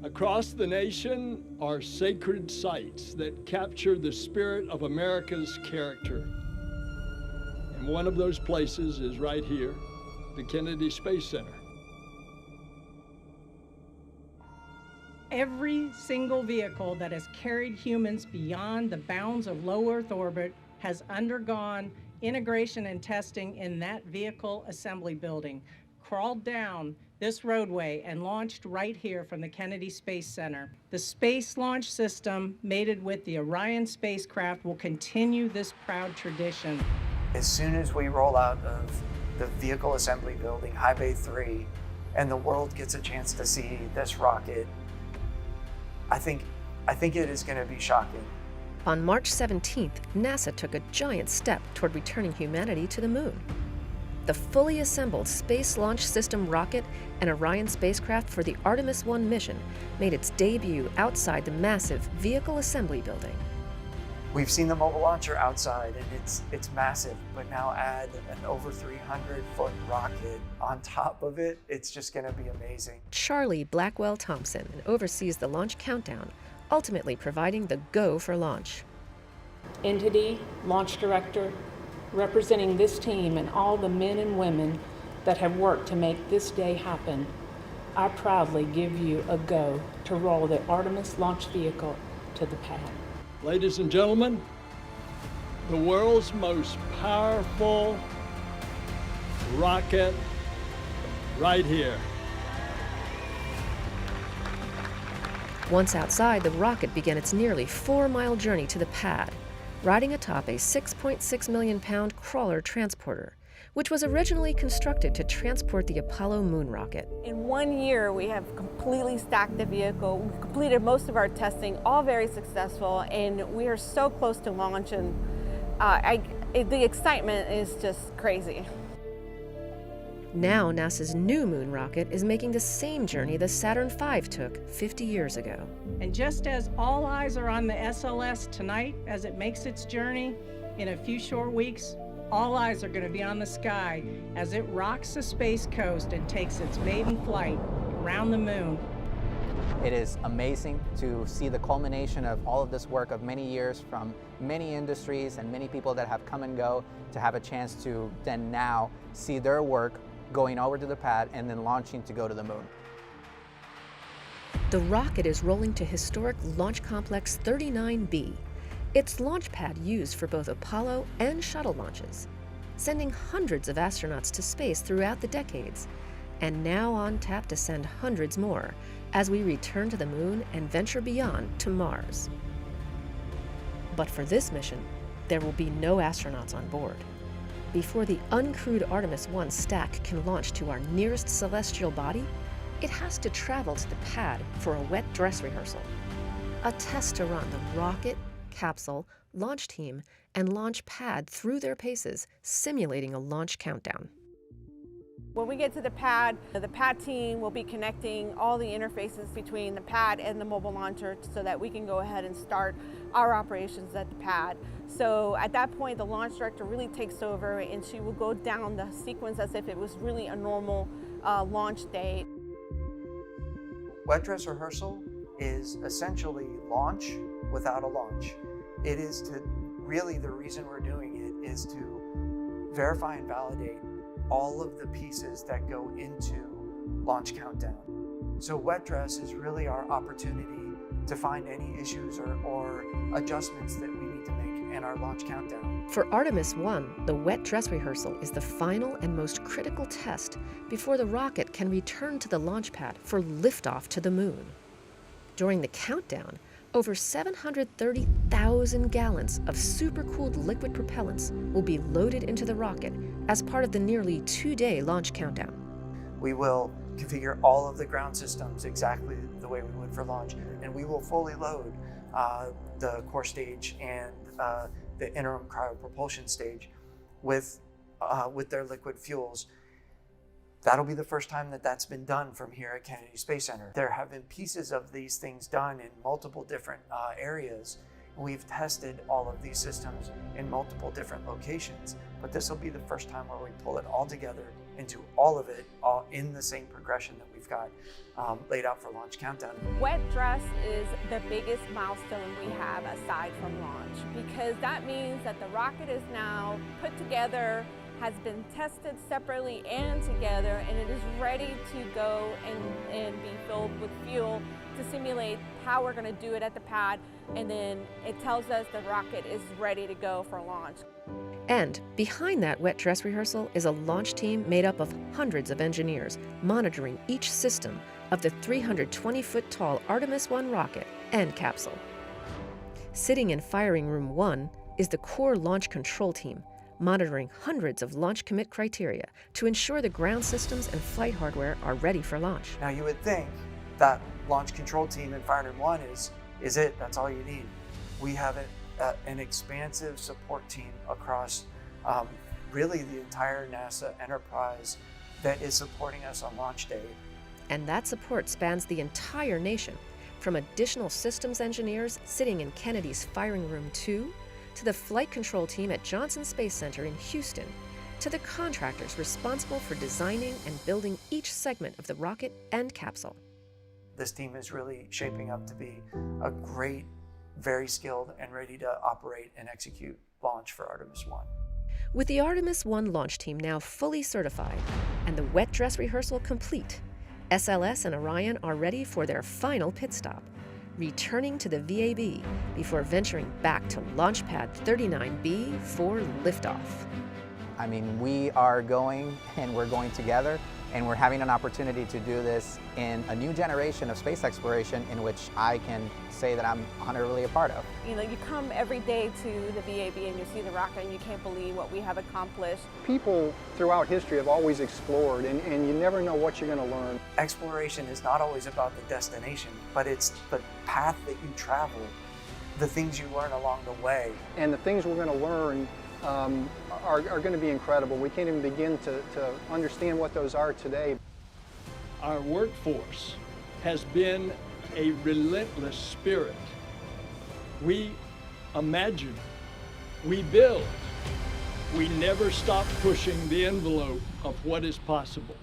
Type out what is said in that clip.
Across the nation are sacred sites that capture the spirit of America's character. And one of those places is right here, the Kennedy Space Center. Every single vehicle that has carried humans beyond the bounds of low Earth orbit has undergone integration and testing in that vehicle assembly building, crawled down this roadway and launched right here from the Kennedy Space Center. The Space Launch System, mated with the Orion spacecraft, will continue this proud tradition. As soon as we roll out of the vehicle assembly building, High Bay 3, and the world gets a chance to see this rocket, I think it is going to be shocking. On March 17th, NASA took a giant step toward returning humanity to the moon. The fully assembled Space Launch System rocket and Orion spacecraft for the Artemis 1 mission made its debut outside the massive vehicle assembly building. We've seen the mobile launcher outside, and it's massive, but now add an over 300-foot rocket on top of it, it's just going to be amazing. Charlie Blackwell Thompson oversees the launch countdown, ultimately providing the go for launch. Entity, launch director, representing this team and all the men and women that have worked to make this day happen, I proudly give you a go to roll the Artemis launch vehicle to the pad. Ladies and gentlemen, the world's most powerful rocket right here. Once outside, the rocket began its nearly 4-mile journey to the pad, riding atop a 6.6 million-pound crawler transporter, which was originally constructed to transport the Apollo moon rocket. In 1 year, we have completely stacked the vehicle. We've completed most of our testing, all very successful, and we are so close to launch, and the excitement is just crazy. Now NASA's new moon rocket is making the same journey the Saturn V took 50 years ago. And just as all eyes are on the SLS tonight as it makes its journey, in a few short weeks, all eyes are going to be on the sky as it rocks the space coast and takes its maiden flight around the moon. It is amazing to see the culmination of all of this work of many years from many industries and many people that have come and go, to have a chance to then now see their work going over to the pad and then launching to go to the moon. The rocket is rolling to historic Launch Complex 39B. It's launch pad used for both Apollo and shuttle launches, sending hundreds of astronauts to space throughout the decades, and now on tap to send hundreds more as we return to the moon and venture beyond to Mars. But for this mission, there will be no astronauts on board. Before the uncrewed Artemis 1 stack can launch to our nearest celestial body, it has to travel to the pad for a wet dress rehearsal, a test to run the rocket, capsule, launch team, and launch pad through their paces, simulating a launch countdown. When we get to the pad team will be connecting all the interfaces between the pad and the mobile launcher so that we can go ahead and start our operations at the pad. So at that point, the launch director really takes over, and she will go down the sequence as if it was really a normal launch day. Wet dress rehearsal is essentially launch without a launch. It is really the reason we're doing it is to verify and validate all of the pieces that go into launch countdown. So wet dress is really our opportunity to find any issues or adjustments that we need to make in our launch countdown. For Artemis 1, the wet dress rehearsal is the final and most critical test before the rocket can return to the launch pad for liftoff to the moon. During the countdown, over 730,000 gallons of supercooled liquid propellants will be loaded into the rocket as part of the nearly 2-day launch countdown. We will configure all of the ground systems exactly the way we would for launch, and we will fully load the core stage and the interim cryopropulsion stage with their liquid fuels. That'll be the first time that that's been done from here at Kennedy Space Center. There have been pieces of these things done in multiple different areas. We've tested all of these systems in multiple different locations, but this will be the first time where we pull it all together and do all of it all in the same progression that we've got laid out for Launch Countdown. Wet dress is the biggest milestone we have aside from launch, because that means that the rocket is now put together, has been tested separately and together, and it is ready to go and be filled with fuel to simulate how we're going to do it at the pad, and then it tells us the rocket is ready to go for launch. And behind that wet dress rehearsal is a launch team made up of hundreds of engineers monitoring each system of the 320-foot-tall Artemis 1 rocket and capsule. Sitting in Firing Room 1 is the core launch control team, monitoring hundreds of launch commit criteria to ensure the ground systems and flight hardware are ready for launch. Now you would think that launch control team in Firing Room 1 is it, that's all you need. We have an expansive support team across really the entire NASA enterprise that is supporting us on launch day. And that support spans the entire nation, from additional systems engineers sitting in Kennedy's Firing Room 2, to the flight control team at Johnson Space Center in Houston, to the contractors responsible for designing and building each segment of the rocket and capsule. This team is really shaping up to be a great, very skilled and ready to operate and execute launch for Artemis 1. With the Artemis 1 launch team now fully certified and the wet dress rehearsal complete, SLS and Orion are ready for their final pit stop, returning to the VAB before venturing back to Launch Pad 39B for liftoff. I mean, we are going, and we're going together, and we're having an opportunity to do this in a new generation of space exploration in which I can say that I'm honorably a part of. You know, you come every day to the VAB and you see the rocket and you can't believe what we have accomplished. People throughout history have always explored, and you never know what you're going to learn. Exploration is not always about the destination, but it's the path that you travel, the things you learn along the way. And the things we're going to learn are going to be incredible. We can't even begin to understand what those are today. Our workforce has been a relentless spirit. We imagine, we build, we never stop pushing the envelope of what is possible.